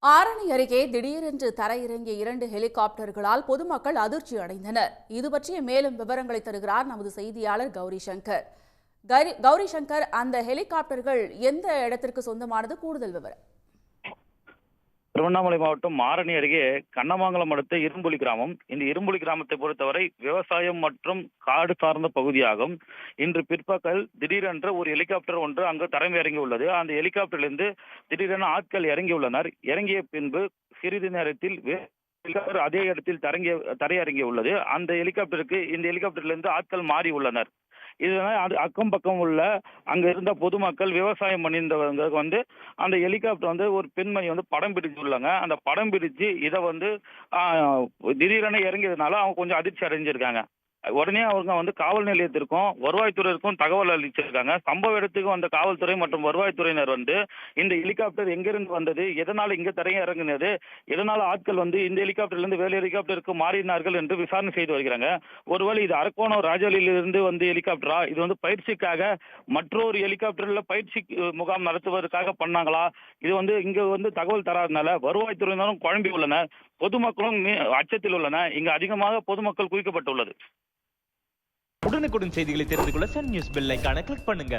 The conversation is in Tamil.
ஆரணி அருகே திடீரென்று தரையிறங்கிய 2 ஹெலிகாப்டர்களால் பொதுமக்கள் அதிர்ச்சி அடைந்தனர். இது பற்றிய மேலும் விவரங்களை தருகிறார் நமது செய்தியாளர் கௌரி சங்கர். கௌரி சங்கர், அந்த ஹெலிகாப்டர்கள் எந்த இடத்திற்கு சொந்தமானது? கூடுதல் விவரம். திருவண்ணாமலை மாவட்டம் ஆரணி அருகே கண்ணமங்கலம் அடுத்த இரும்புலி கிராமம். இந்த இரும்புலி கிராமத்தை பொறுத்தவரை விவசாயம் மற்றும் காடு சார்ந்த பகுதியாகும். இன்று பிற்பகல் திடீரென்று ஒரு ஹெலிகாப்டர் ஒன்று அங்கு தரையிறங்கி உள்ளது. அந்த ஹெலிகாப்டரிலிருந்து திடீரென ஆட்கள் இறங்கியுள்ளனர். இறங்கிய பின்பு சிறிது நேரத்தில் அதே இடத்தில் தரையிறங்கி உள்ளது. அந்த ஹெலிகாப்டருக்கு இந்த ஹெலிகாப்டரிலிருந்து ஆட்கள் மாறி உள்ளனர். இதனால் அக்கம் பக்கம் உள்ள அங்க இருந்த பொதுமக்கள் விவசாயம் பண்ணியிருந்தவங்க அந்த ஹெலிகாப்டர் ஒரு பெண்மணி படம் பிடிச்சுள்ளாங்க. அந்த படம் பிடிச்சு இதை திடீரென இறங்கியதுனால அவங்க கொஞ்சம் அதிர்ச்சி அடைஞ்சிருக்காங்க. உடனே அவங்க காவல் நிலையத்திற்கும் வருவாய்த்துறைக்கும் தகவல் அளிச்சிருக்காங்க. சம்பவ இடத்துக்கு வந்த காவல்துறை மற்றும் வருவாய்த்துறையினர் இந்த ஹெலிகாப்டர் எங்கிருந்து வந்தது, எதனால இங்க தரைய இறங்கினது, எதனால ஆட்கள் இந்த ஹெலிகாப்டர்ல இருந்து வேறு ஹெலிகாப்டருக்கு மாறினார்கள் என்று விசாரணை செய்து வருகிறாங்க. ஒருவேளை இது அரக்கோணம் ராஜாலியிலிருந்து ஹெலிகாப்டரா, இது பயிற்சிக்காக மற்றொரு ஹெலிகாப்டர்ல பயிற்சி முகாம் நடத்துவதற்காக பண்ணாங்களா, இது இங்க தகவல் தராதனால வருவாய்த்துறையினரும் குழம்பி உள்ளனர். பொதுமக்களும் அச்சத்தில் உள்ளனர். இங்கு அதிகமாக பொதுமக்கள் குவிக்கப்பட்டுள்ளது. உடனுக்குடன் செய்திகளை தெரிந்து கொள்ள சன் நியூஸ் பெல் ஐகானை கிளிக் பண்ணுங்க.